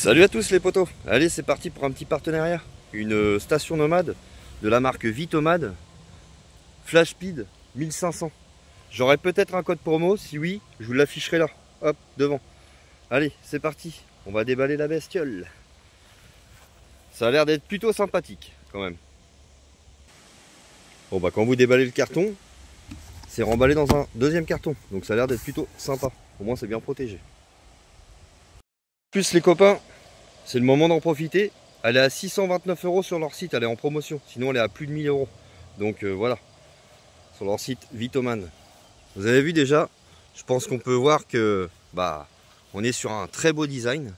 Salut à tous les potos. Allez, c'est parti pour un petit partenariat. Une station nomade de la marque Vitomad, Flashspeed 1500. J'aurai peut-être un code promo, si oui, je vous l'afficherai là, hop, devant. Allez, c'est parti, on va déballer la bestiole. Ça a l'air d'être plutôt sympathique quand même. Bon bah quand vous déballez le carton, c'est remballé dans un deuxième carton, donc ça a l'air d'être plutôt sympa. Au moins c'est bien protégé. Plus les copains, c'est le moment d'en profiter. Elle est à 629 € sur leur site, elle est en promotion. Sinon elle est à plus de 1000 €. Donc voilà, sur leur site Vitomad. Vous avez vu déjà, je pense qu'on peut voir que on est sur un très beau design.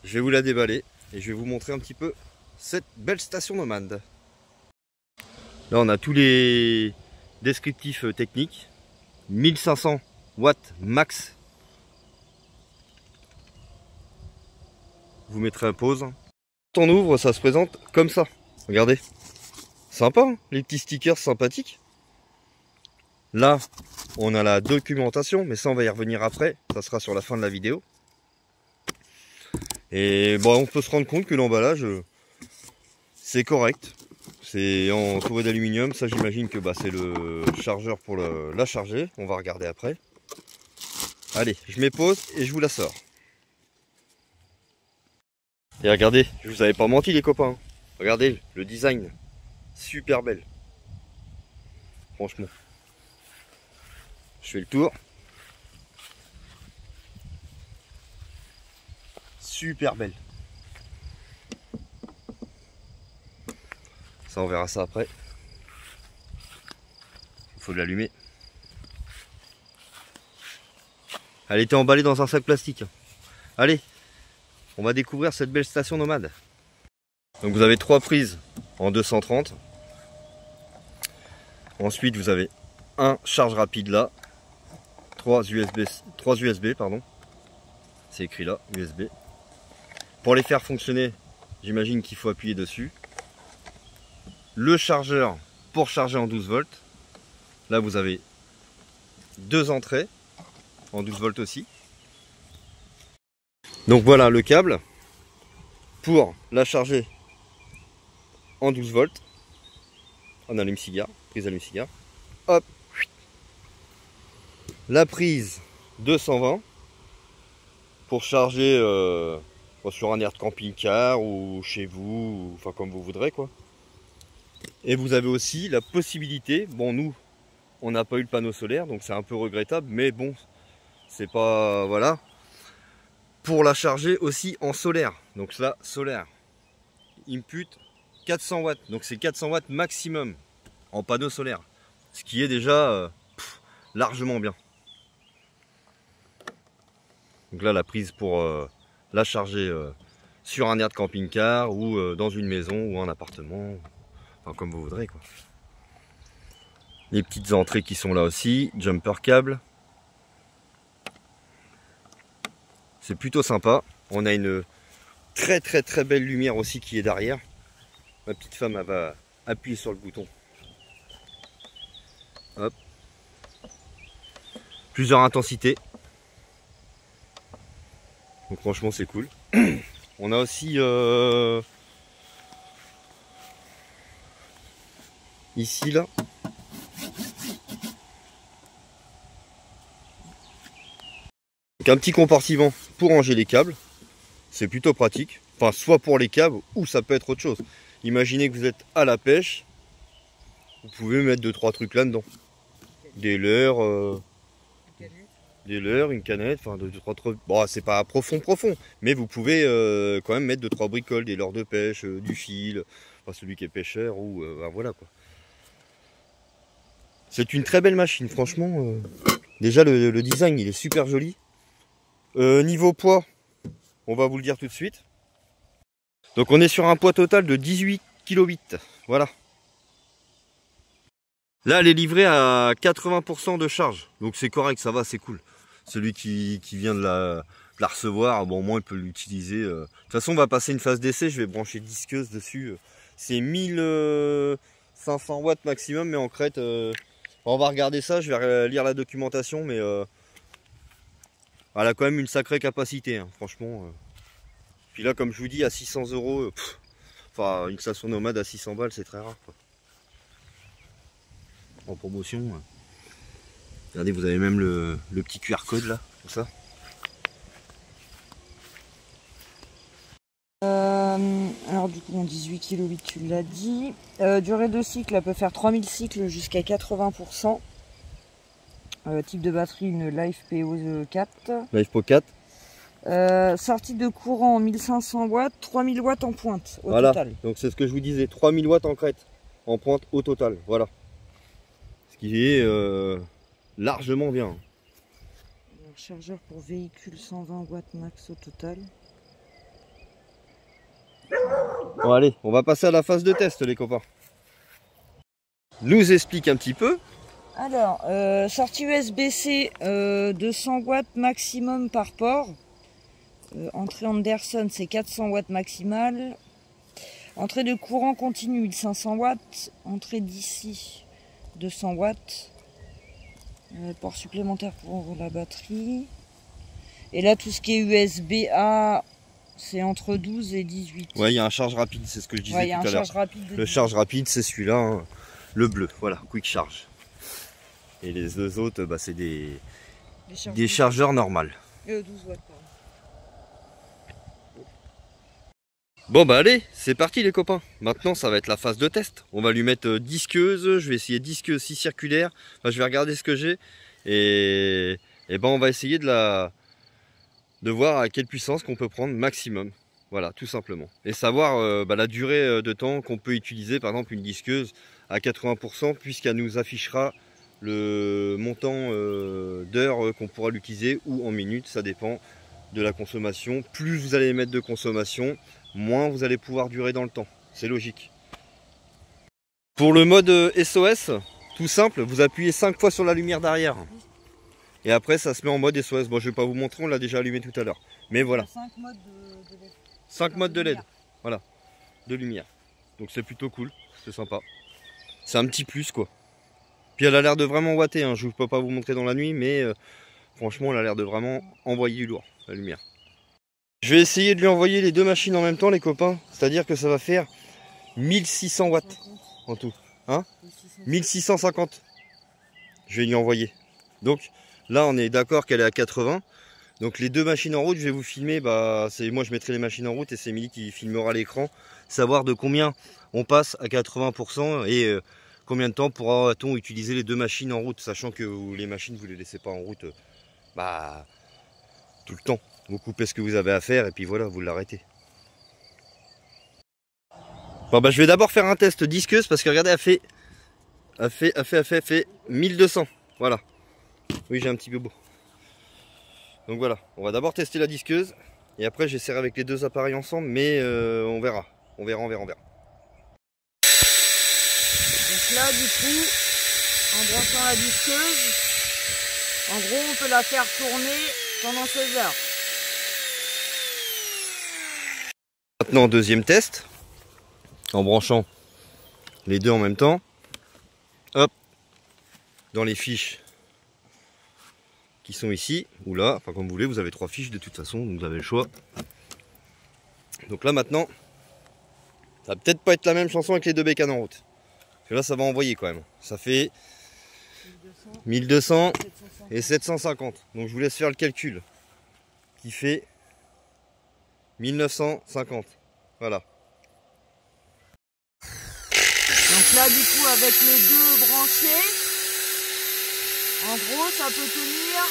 Je vais vous la déballer et je vais vous montrer un petit peu cette belle station nomade. Là on a tous les descriptifs techniques. 1500 watts max. Vous mettrez un pause. Quand on ouvre, ça se présente comme ça. Regardez. Sympa, hein, les petits stickers sympathiques. Là, on a la documentation, mais ça on va y revenir après. Ça sera sur la fin de la vidéo. Et bon, on peut se rendre compte que l'emballage, c'est correct. C'est en touré d'aluminium. Ça, j'imagine que c'est le chargeur pour la charger. On va regarder après. Allez, je mets pause et je vous la sors. Et regardez, je vous avais pas menti les copains. Regardez le design. Super belle. Franchement. Je fais le tour. Super belle. Ça, on verra ça après. Il faut l'allumer. Elle était emballée dans un sac plastique. Allez, on va découvrir cette belle station nomade. Donc vous avez 3 prises en 230. Ensuite vous avez un charge rapide là. 3 USB pardon. C'est écrit là, USB. Pour les faire fonctionner, j'imagine qu'il faut appuyer dessus. Le chargeur pour charger en 12 volts. Là vous avez 2 entrées en 12 volts aussi. Donc voilà le câble pour la charger en 12 volts en allume-cigare, prise allume-cigare. Hop, la prise 220 pour charger sur un air de camping-car ou chez vous, enfin comme vous voudrez quoi. Et vous avez aussi la possibilité, bon nous on n'a pas eu le panneau solaire donc c'est un peu regrettable, mais bon c'est pas, voilà, pour la charger aussi en solaire. Donc ça, solaire input 400 watts, donc c'est 400 watts maximum en panneau solaire, ce qui est déjà largement bien. Donc là la prise pour la charger sur un air de camping-car ou dans une maison ou un appartement, enfin comme vous voudrez quoi. Les petites entrées qui sont là aussi, jumper câble. C'est plutôt sympa. On a une très belle lumière aussi qui est derrière. Ma petite femme elle va appuyer sur le bouton. Hop. Plusieurs intensités. Donc franchement c'est cool. On a aussi ici là donc un petit compartiment pour ranger les câbles. C'est plutôt pratique. Enfin soit pour les câbles ou ça peut être autre chose. Imaginez que vous êtes à la pêche. Vous pouvez mettre 2-3 trucs là-dedans. Des leurres, une canette, enfin 2-3 trucs. Bon, c'est pas profond, mais vous pouvez quand même mettre 2-3 bricoles, des leurres de pêche, du fil, enfin celui qui est pêcheur ou voilà quoi. C'est une très belle machine, franchement. Déjà le design il est super joli. Niveau poids, on va vous le dire tout de suite. Donc on est sur un poids total de 18,8 kg. Voilà. Là, elle est livrée à 80% de charge. Donc c'est correct, ça va, c'est cool. Celui qui vient de la recevoir, bon, au moins il peut l'utiliser. De toute façon, on va passer une phase d'essai. Je vais brancher disqueuse dessus. C'est 1500 watts maximum, mais en crête. On va regarder ça. Je vais lire la documentation, mais elle a quand même une sacrée capacité, hein, franchement. Puis là, comme je vous dis, à 600 €, enfin une station nomade à 600 balles, c'est très rare, quoi. En promotion. Regardez, vous avez même le petit QR code là, comme ça. Alors du coup en 18 kg, oui, tu l'as dit. Durée de cycle, elle peut faire 3000 cycles jusqu'à 80%. Type de batterie, une LiFePO 4. LiFePO 4. Sortie de courant 1500 watts, 3000 watts en pointe au voilà. total. Donc c'est ce que je vous disais, 3000 watts en crête, en pointe au total. Voilà. Ce qui est largement bien. Chargeur pour véhicule 120 watts max au total. Bon allez, on va passer à la phase de test les copains. Nous explique un petit peu. Alors, sortie USB-C 200 watts maximum par port. Entrée Anderson, c'est 400 watts maximal. Entrée de courant continu 1500 watts. Entrée d'ici 200 watts. Port supplémentaire pour la batterie. Et là, tout ce qui est USB-A, c'est entre 12 et 18. Ouais, il y a un charge rapide, c'est ce que je disais ouais, tout à l'heure. Le charge rapide, c'est celui-là, hein, le bleu, voilà, Quick Charge. Et les deux autres, bah, c'est des chargeurs normaux. 12 watts, pardon. Bon bah allez, c'est parti les copains. Maintenant ça va être la phase de test. On va lui mettre disqueuse, je vais essayer disqueuse 6 circulaire. Enfin, je vais regarder ce que j'ai et ben on va essayer de voir à quelle puissance qu'on peut prendre maximum. Voilà, tout simplement. Et savoir la durée de temps qu'on peut utiliser, par exemple une disqueuse à 80%, puisqu'elle nous affichera le montant d'heures qu'on pourra l'utiliser ou en minutes, ça dépend de la consommation. Plus vous allez mettre de consommation, moins vous allez pouvoir durer dans le temps. C'est logique. Pour le mode SOS, tout simple, vous appuyez 5 fois sur la lumière d'arrière. Et après ça se met en mode SOS. Bon, je vais pas vous montrer, on l'a déjà allumé tout à l'heure. Mais voilà. 5 modes de LED. 5 modes de LED. Voilà. De lumière. Donc c'est plutôt cool. C'est sympa. C'est un petit plus quoi. Puis elle a l'air de vraiment watter. Hein. Je ne peux pas vous montrer dans la nuit, mais franchement elle a l'air de vraiment envoyer du lourd, la lumière. Je vais essayer de lui envoyer les deux machines en même temps les copains. C'est-à-dire que ça va faire 1600 watts en tout. Hein, 1650. Je vais lui envoyer. Donc là on est d'accord qu'elle est à 80. Donc les deux machines en route, je vais vous filmer. Bah, moi je mettrai les machines en route et c'est Émilie qui filmera l'écran. Savoir de combien on passe à 80% et combien de temps pourra-t-on utiliser les deux machines en route. Sachant que les machines vous les laissez pas en route tout le temps. Vous coupez ce que vous avez à faire et puis voilà, vous l'arrêtez. Bon bah je vais d'abord faire un test disqueuse parce que regardez, elle fait 1200. Voilà. Oui, j'ai un petit bobo. Donc voilà, on va d'abord tester la disqueuse et après j'essaierai avec les deux appareils ensemble, mais on verra. On verra. Donc là du coup, en branchant la disqueuse, en gros on peut la faire tourner pendant 16 heures. Maintenant deuxième test, en branchant les deux en même temps. Hop, dans les fiches qui sont ici ou là, enfin comme vous voulez, vous avez 3 fiches de toute façon, donc vous avez le choix. Donc là maintenant, ça va peut-être pas être la même chanson avec les deux bécanes en route. Parce que là ça va envoyer quand même. Ça fait 1200 et 750. Donc je vous laisse faire le calcul. Qui fait 1950. Voilà. Donc là du coup avec les deux branchés, en gros ça peut tenir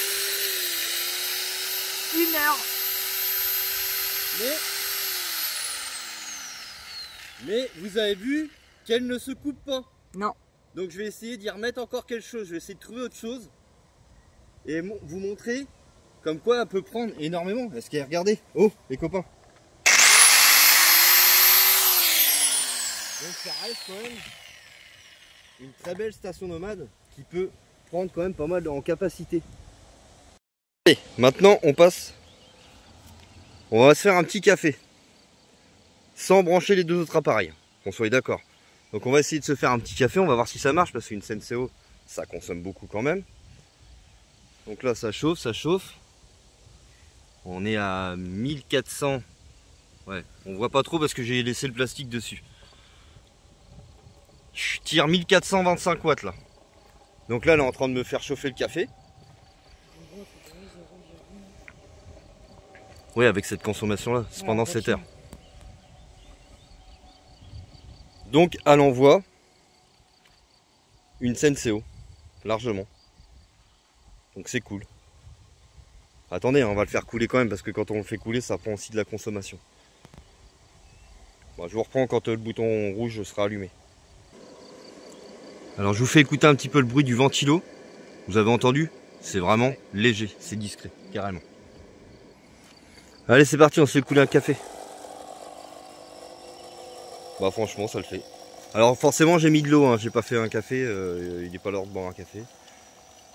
1 heure. Mais vous avez vu qu'elle ne se coupe pas. Non. Donc je vais essayer d'y remettre encore quelque chose. Je vais essayer de trouver autre chose. Et vous montrer comme quoi elle peut prendre énormément. Parce que regardez. Oh les copains. Donc ça reste quand même une très belle station nomade qui peut prendre quand même pas mal en capacité. Allez, maintenant on passe. On va se faire un petit café. Sans brancher les deux autres appareils. Qu'on soit d'accord. Donc on va essayer de se faire un petit café. On va voir si ça marche parce qu'une Senseo ça consomme beaucoup quand même. Donc là ça chauffe, ça chauffe. On est à 1400 Ouais, on voit pas trop parce que j'ai laissé le plastique dessus. Je tire 1425 watts là. Donc là, elle est en train de me faire chauffer le café. Oui, avec cette consommation-là, c'est pendant 7 heures. Donc, à l'envoi, une Senseo, largement. Donc c'est cool. Attendez, on va le faire couler quand même, parce que quand on le fait couler, ça prend aussi de la consommation. Bon, je vous reprends quand le bouton rouge sera allumé. Alors je vous fais écouter un petit peu le bruit du ventilo. Vous avez entendu? C'est vraiment léger, c'est discret, carrément. Allez, c'est parti, on se fait couler un café. Bah franchement, ça le fait. Alors forcément, j'ai mis de l'eau, hein. J'ai pas fait un café, il n'est pas l'heure de boire un café.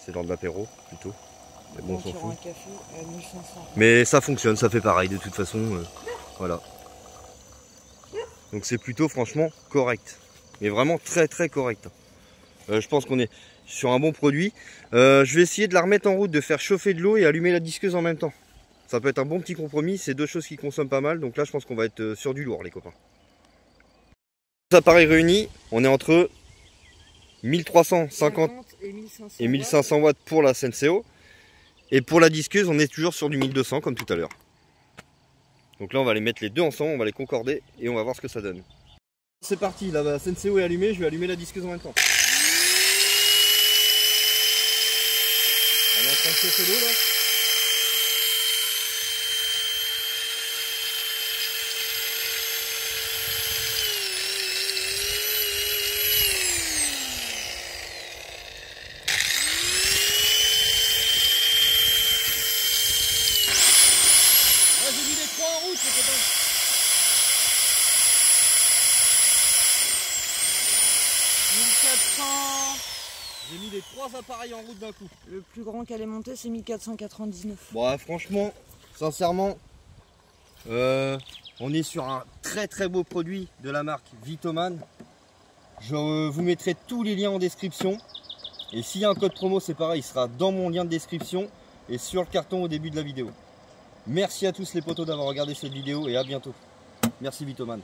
C'est l'heure de l'apéro, plutôt. Mais bon, on s'en fout. Mais ça fonctionne, ça fait pareil de toute façon. Voilà. Donc c'est plutôt franchement correct. Mais vraiment très très correct. Je pense qu'on est sur un bon produit. Je vais essayer de la remettre en route, de faire chauffer de l'eau et allumer la disqueuse en même temps. Ça peut être un bon petit compromis. C'est deux choses qui consomment pas mal. Donc là, je pense qu'on va être sur du lourd, les copains. Les appareils réunis, on est entre 1350 et 1500 watts pour la Senseo. Et pour la disqueuse, on est toujours sur du 1200 comme tout à l'heure. Donc là, on va les mettre les deux ensemble, on va les concorder et on va voir ce que ça donne. C'est parti, la Senseo est allumée, je vais allumer la disqueuse en même temps. On est en train de chauffer l'eau là. J'ai mis les trois en route, les copains. J'ai mis les trois appareils en route d'un coup. Le plus grand qu'elle ait monté, c'est 1499. Bon, franchement, sincèrement, on est sur un très très beau produit de la marque Vitoman. Je vous mettrai tous les liens en description. Et s'il y a un code promo, c'est pareil, il sera dans mon lien de description et sur le carton au début de la vidéo. Merci à tous les potos d'avoir regardé cette vidéo et à bientôt. Merci Vitoman.